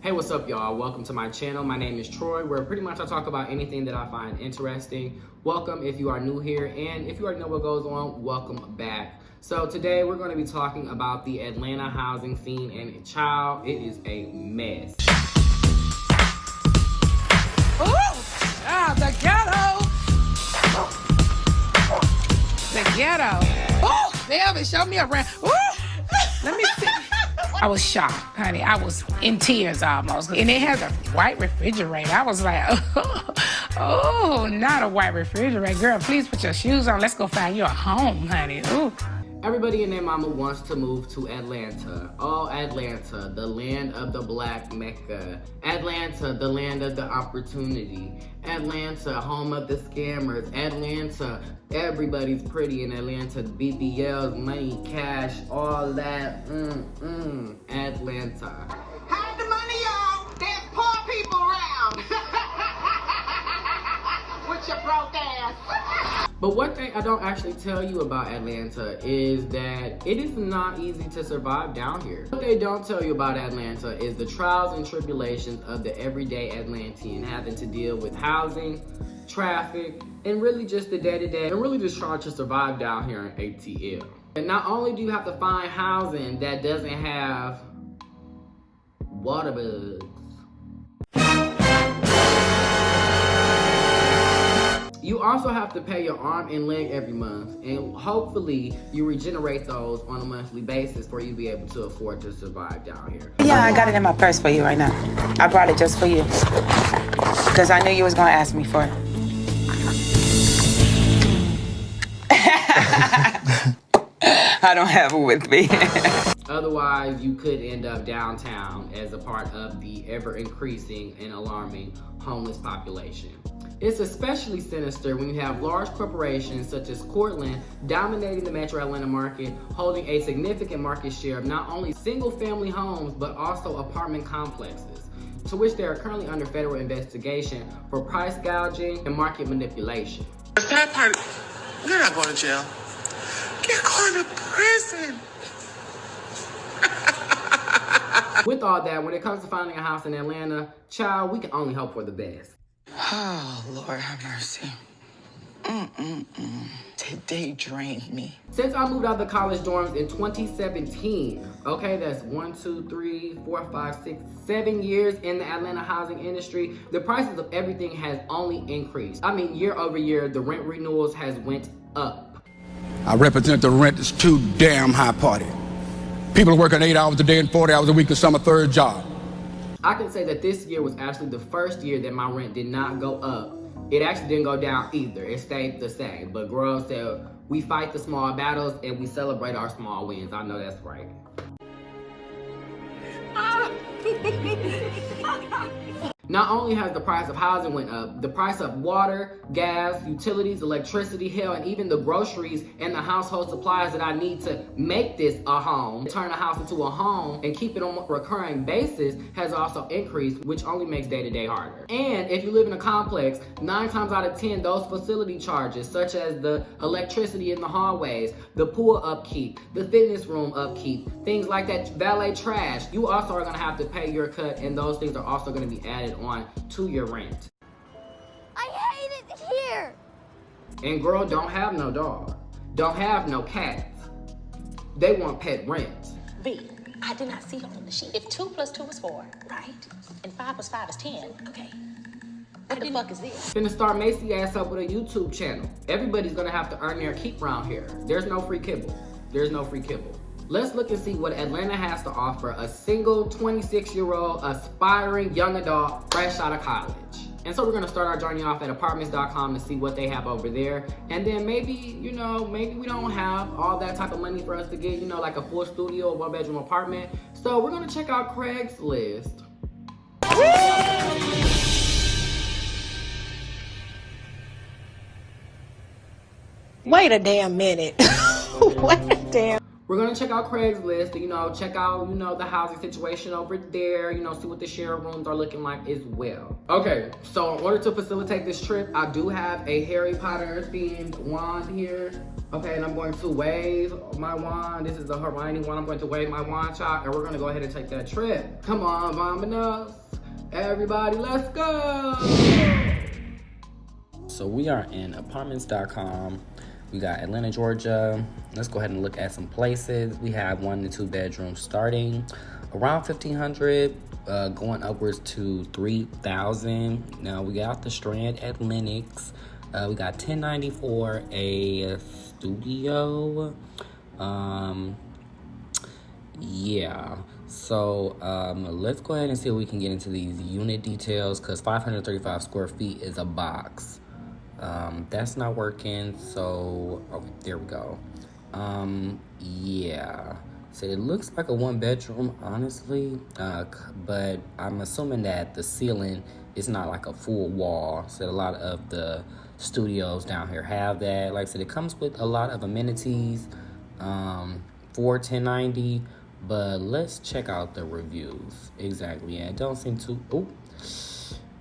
Hey, what's up, y'all? Welcome to my channel. My name is Troy, where pretty much I talk about anything that I find interesting. Welcome if you are new here, and if you already know what goes on, welcome back. So today we're going to be talking about the Atlanta housing scene, and child, it is a mess. The ghetto. The ghetto. Oh, damn, it showed me around. Let me see. I was shocked, honey. I was in tears almost. And it has a white refrigerator. I was like, oh, not a white refrigerator. Girl, please put your shoes on. Let's go find you a home, honey. Ooh. Everybody and their mama wants to move to Atlanta. Oh, Atlanta, the land of the black Mecca. Atlanta, the land of the opportunity. Atlanta, home of the scammers. Atlanta, everybody's pretty in Atlanta. BBLs, money, cash, all that. Atlanta. Hide the money, y'all. There's poor people around. With your broke ass. But one thing I don't actually tell you about Atlanta is that it is not easy to survive down here. What they don't tell you about Atlanta is the trials and tribulations of the everyday Atlantean, having to deal with housing, traffic, and really just the day-to-day, and really just trying to survive down here in ATL. And not only do you have to find housing that doesn't have water bugs, you also have to pay your arm and leg every month, and hopefully you regenerate those on a monthly basis for you to be able to afford to survive down here. Yeah, I got it in my purse for you right now. I brought it just for you, because I knew you was going to ask me for it. I don't have it with me. Otherwise, you could end up downtown as a part of the ever-increasing and alarming homeless population. It's especially sinister when you have large corporations such as Cortland dominating the metro Atlanta market, holding a significant market share of not only single-family homes, but also apartment complexes, to which they are currently under federal investigation for price gouging and market manipulation. The sad part, you're not going to jail. You're going to prison. With all that, when it comes to finding a house in Atlanta, child, we can only hope for the best. Oh, Lord have mercy. Today drained me. Since I moved out of the college dorms in 2017, okay, that's 7 years in the Atlanta housing industry, the prices of everything has only increased. I mean, year over year, the rent renewals has went up. I represent the rent that's too damn high party. People are working 8 hours a day and 40 hours a week to some a third job. I can say that this year was actually the first year that my rent did not go up. It actually didn't go down either. It stayed the same. But girl said, we fight the small battles and we celebrate our small wins. I know that's right. Not only has the price of housing went up, the price of water, gas, utilities, electricity, hell, and even the groceries and the household supplies that I need to make this a home, turn a house into a home, and keep it on a recurring basis has also increased, which only makes day-to-day harder. And if you live in a complex, 9 times out of 10, those facility charges, such as the electricity in the hallways, the pool upkeep, the fitness room upkeep, things like that, valet trash, you also are gonna have to pay your cut, and those things are also gonna be added on to your rent. I hate it here. And girl, don't have no dog. Don't have no cats. They want pet rent. B, I did not see it on the sheet. If 2 + 2 is 4, right? And 5 + 5 is 10, okay. What the fuck is this? Finna start Macy ass up with a YouTube channel. Everybody's gonna have to earn their keep around here. There's no free kibble. There's no free kibble. Let's look and see what Atlanta has to offer a single 26-year-old aspiring young adult fresh out of college. And so we're gonna start our journey off at apartments.com to see what they have over there. And then maybe, maybe we don't have all that type of money for us to get, like a full studio or 1-bedroom apartment. So we're gonna check out Craigslist. Wait a damn minute. Wait a damn. We're gonna check out Craigslist, check out, the housing situation over there, see what the share rooms are looking like as well. Okay, so in order to facilitate this trip, I do have a Harry Potter themed wand here. Okay, and I'm going to wave my wand. This is the Hermione wand. I'm going to wave my wand, child, and we're gonna go ahead and take that trip. Come on, Vominos. Everybody, let's go. So we are in apartments.com. We got Atlanta, Georgia. Let's go ahead and look at some places. We have 1 to 2 bedrooms starting around $1,500, going upwards to $3,000. Now we got the Strand at Lenox. We got $1,094 a studio. Yeah. So let's go ahead and see if we can get into these unit details, because 535 square feet is a box. That's not working, so okay, there we go. Yeah, so it looks like a 1-bedroom, honestly, but I'm assuming that the ceiling is not like a full wall. So a lot of the studios down here have that. Like I said, it comes with a lot of amenities for $1,090, but let's check out the reviews. Exactly. Yeah, it don't seem to.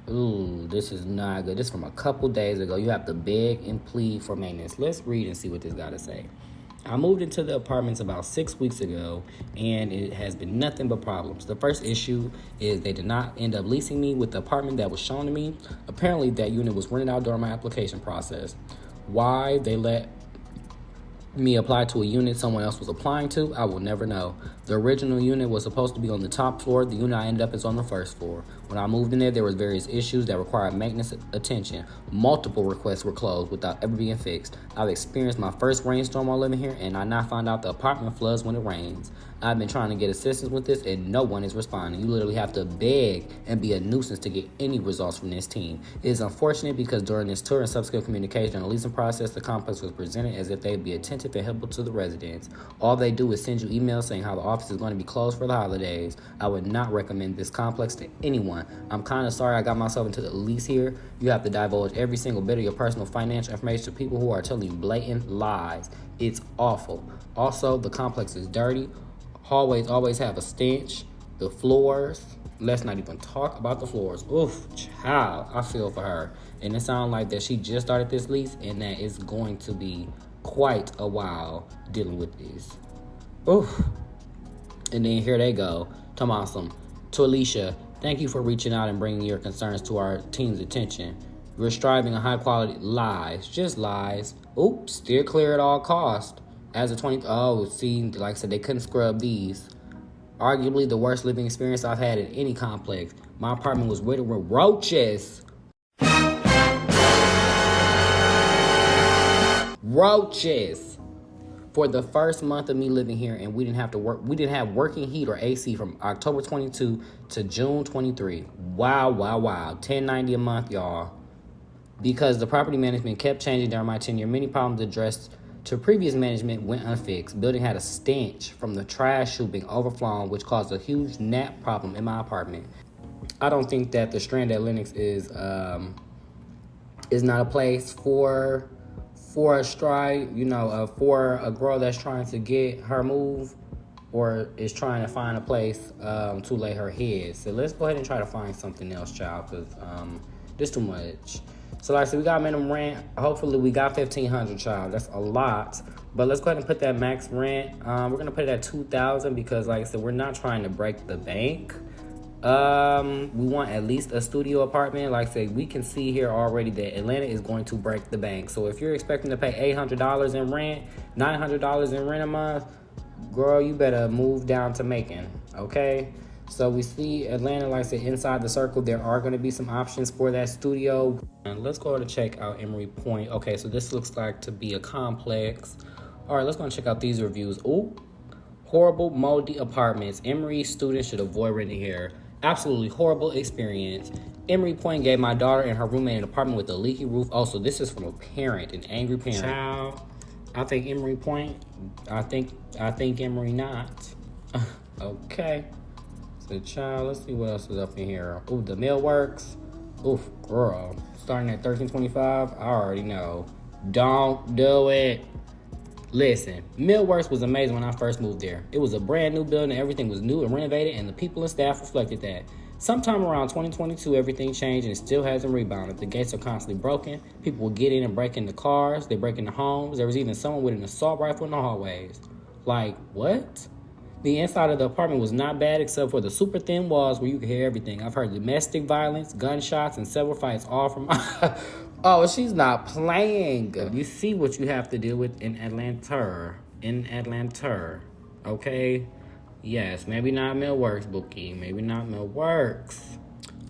Ooh, this is not good. This is from a couple days ago. You have to beg and plead for maintenance. Let's read and see what this got to say. I moved into the apartments about 6 weeks ago, and it has been nothing but problems. The first issue is they did not end up leasing me with the apartment that was shown to me. Apparently, that unit was rented out during my application process. Why they let me apply to a unit someone else was applying to, I will never know. The original unit was supposed to be on the top floor. The unit I ended up is on the first floor. When I moved in there was various issues that required maintenance attention. Multiple requests were closed without ever being fixed. I've experienced my first rainstorm while living here, and I now found out the apartment floods when it rains. I've been trying to get assistance with this, and no one is responding. You literally have to beg and be a nuisance to get any results from this team. It is unfortunate because during this tour and subsequent communication on the leasing process, the complex was presented as if they'd be attentive and helpful to the residents. All they do is send you emails saying how the office is going to be closed for the holidays. I would not recommend this complex to anyone. I'm kind of sorry I got myself into the lease here. You have to divulge every single bit of your personal financial information to people who are telling you blatant lies. It's awful. Also, the complex is dirty. Hallways always have a stench. The floors, let's not even talk about the floors. Oof, child, I feel for her. And it sounds like that she just started this lease and that it's going to be quite a while dealing with this. Oof. And then here they go. Talking about some. To Alicia, thank you for reaching out and bringing your concerns to our team's attention. We're striving on high quality lies, just lies. Oops, steer clear at all costs. As a 20, see, like I said, they couldn't scrub these. Arguably the worst living experience I've had in any complex. My apartment was riddled with roaches. Roaches. For the first month of me living here, and we didn't have working heat or AC from October 22 to June 23. Wow. $1,090 a month, y'all. Because the property management kept changing during my tenure, many problems addressed to previous management went unfixed. Building had a stench from the trash chute being overflowing, which caused a huge gnat problem in my apartment. I don't think that the Strand at Lenox is not a place for a stride, for a girl that's trying to get her move or is trying to find a place to lay her head. So let's go ahead and try to find something else, child, because this too much. So like I said, we got minimum rent. Hopefully we got $1,500, child. That's a lot. But let's go ahead and put that max rent. We're going to put it at $2,000 because like I said, we're not trying to break the bank. We want at least a studio apartment. Like I said, we can see here already that Atlanta is going to break the bank. So if you're expecting to pay $800 in rent, $900 in rent a month, girl, you better move down to Macon, okay? So we see Atlanta, like I said, inside the circle, there are going to be some options for that studio. And let's go to check out Emory Point. Okay, so this looks like to be a complex. All right, let's go and check out these reviews. Ooh, horrible, moldy apartments. Emory students should avoid renting here. Absolutely horrible experience. Emory Point gave my daughter and her roommate an apartment with a leaky roof. Also, this is from a parent, an angry parent. Child, I think Emory Point. I think Emory not. Okay. So, child, let's see what else is up in here. Ooh, the Millworks. Oof, girl. Starting at $13.25. I already know. Don't do it. Listen, Millworks was amazing when I first moved there. It was a brand new building, everything was new and renovated, and the people and staff reflected that. Sometime around 2022, everything changed and it still hasn't rebounded. The gates are constantly broken. People will get in and break into cars. They break into homes. There was even someone with an assault rifle in the hallways. Like, what? The inside of the apartment was not bad except for the super thin walls where you could hear everything. I've heard domestic violence, gunshots, and several fights all from... Oh, she's not playing. You see what you have to deal with in Atlanta. Okay? Yes, maybe not Millworks, Bookie. Maybe not Millworks.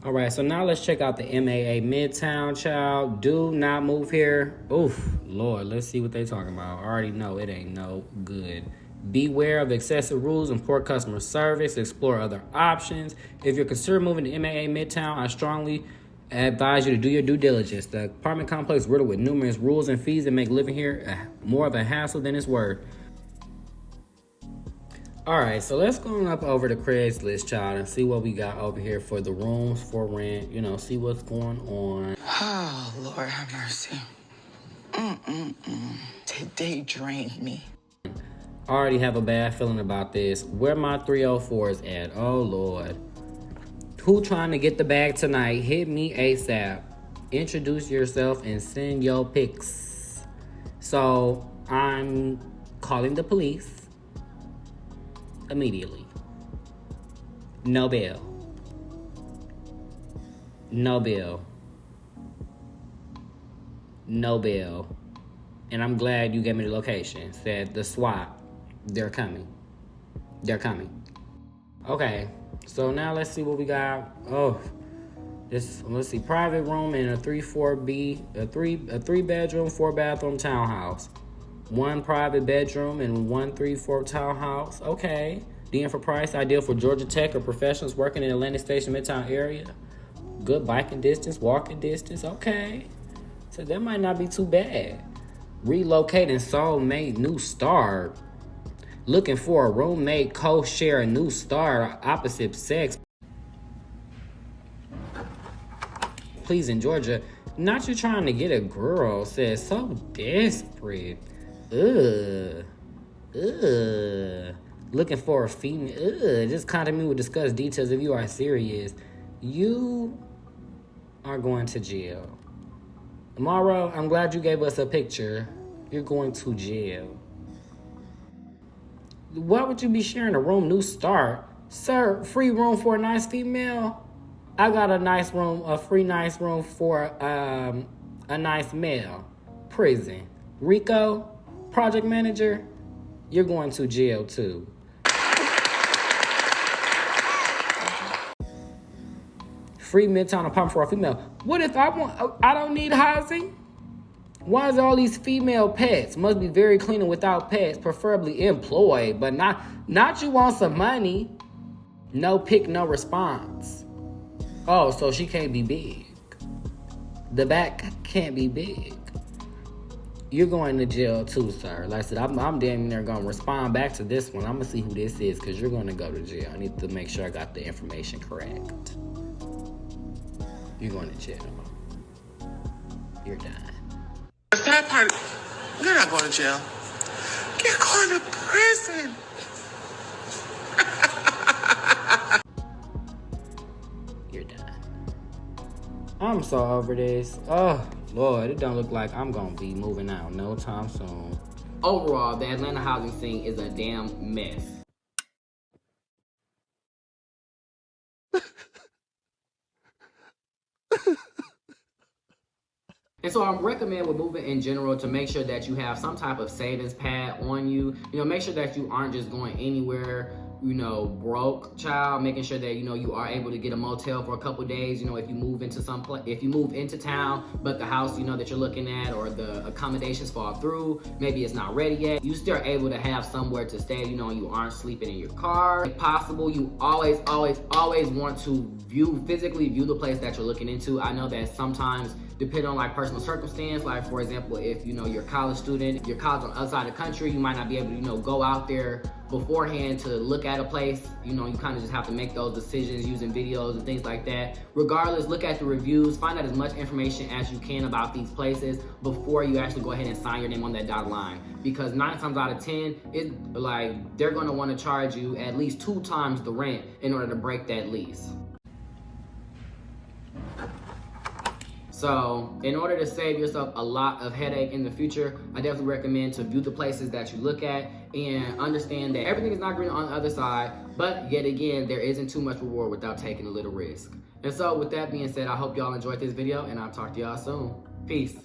All right, so now let's check out the MAA Midtown, child. Do not move here. Oof, Lord, let's see what they talking about. I already know it ain't no good. Beware of excessive rules and poor customer service. Explore other options. If you're considering moving to MAA Midtown, I strongly advise you to do your due diligence. The apartment complex is riddled with numerous rules and fees that make living here more of a hassle than it's worth. All right, so let's go on up over to Craigslist, child, and see what we got over here for the rooms for rent. You know, see what's going on. Oh, Lord have mercy. Today drained me. I already have a bad feeling about this. Where my 304s at? Oh, Lord. Who trying to get the bag tonight? Hit me ASAP. Introduce yourself and send your pics. So, I'm calling the police. Immediately. No bail. No bail. No bail. And I'm glad you gave me the location. Said the SWAT. They're coming. They're coming. Okay. So now let's see what we got. Oh. Let's see. Private room in a 3-4B. A three bedroom, 4-bathroom townhouse. 1 private bedroom and 1 3-4 townhouse. Okay. DM for price. Ideal for Georgia Tech or professionals working in Atlantic Station Midtown area. Good biking distance, walking distance. Okay. So that might not be too bad. Relocating soulmate, new start. Looking for a roommate, co-share, a new start, opposite sex. Please in Georgia. Not you trying to get a girl. Says so desperate. Looking for a female. Just contact me. We'll discuss details if you are serious. You are going to jail. Tomorrow, I'm glad you gave us a picture. You're going to jail. Why would you be sharing a room? New start. Sir, free room for a nice female? I got a nice room, a free nice room for a nice male. Prison. Rico? Project manager, you're going to jail too. Free Midtown apartment for a female. What if I don't need housing? Why is there all these female pets? Must be very clean and without pets, preferably employed, but not you want some money. No pick, no response. Oh, so she can't be big. The back can't be big. You're going to jail too, sir. Like I said, I'm damn near going to respond back to this one. I'm going to see who this is because you're going to go to jail. I need to make sure I got the information correct. You're going to jail. You're done. The sad part, you're not going to jail. You're going to prison. You're done. I'm so over this. Oh, Lord, it don't look like I'm going to be moving out no time soon. Overall, the Atlanta housing scene is a damn mess. And so I recommend with moving in general to make sure that you have some type of savings pad on you. You know, make sure that you aren't just going anywhere, you know, broke, child. Making sure that, you know, you are able to get a motel for a couple days. You know, if you move into if you move into town, but the house, you know, that you're looking at or the accommodations fall through, maybe it's not ready yet, you still able to have somewhere to stay. You know, you aren't sleeping in your car. If possible, you always want to physically view the place that you're looking into. I know that sometimes, depending on like personal circumstance, like for example, if you know you're a college student, you're college on the other side of the country, you might not be able to, you know, go out there beforehand to look at a place. You know, you kind of just have to make those decisions using videos and things like that. Regardless, look at the reviews, find out as much information as you can about these places before you actually go ahead and sign your name on that dotted line. Because 9 times out of 10, it's like they're gonna wanna charge you at least 2 times the rent in order to break that lease. So in order to save yourself a lot of headache in the future, I definitely recommend to view the places that you look at and understand that everything is not green on the other side, but yet again, there isn't too much reward without taking a little risk. And so with that being said, I hope y'all enjoyed this video and I'll talk to y'all soon. Peace.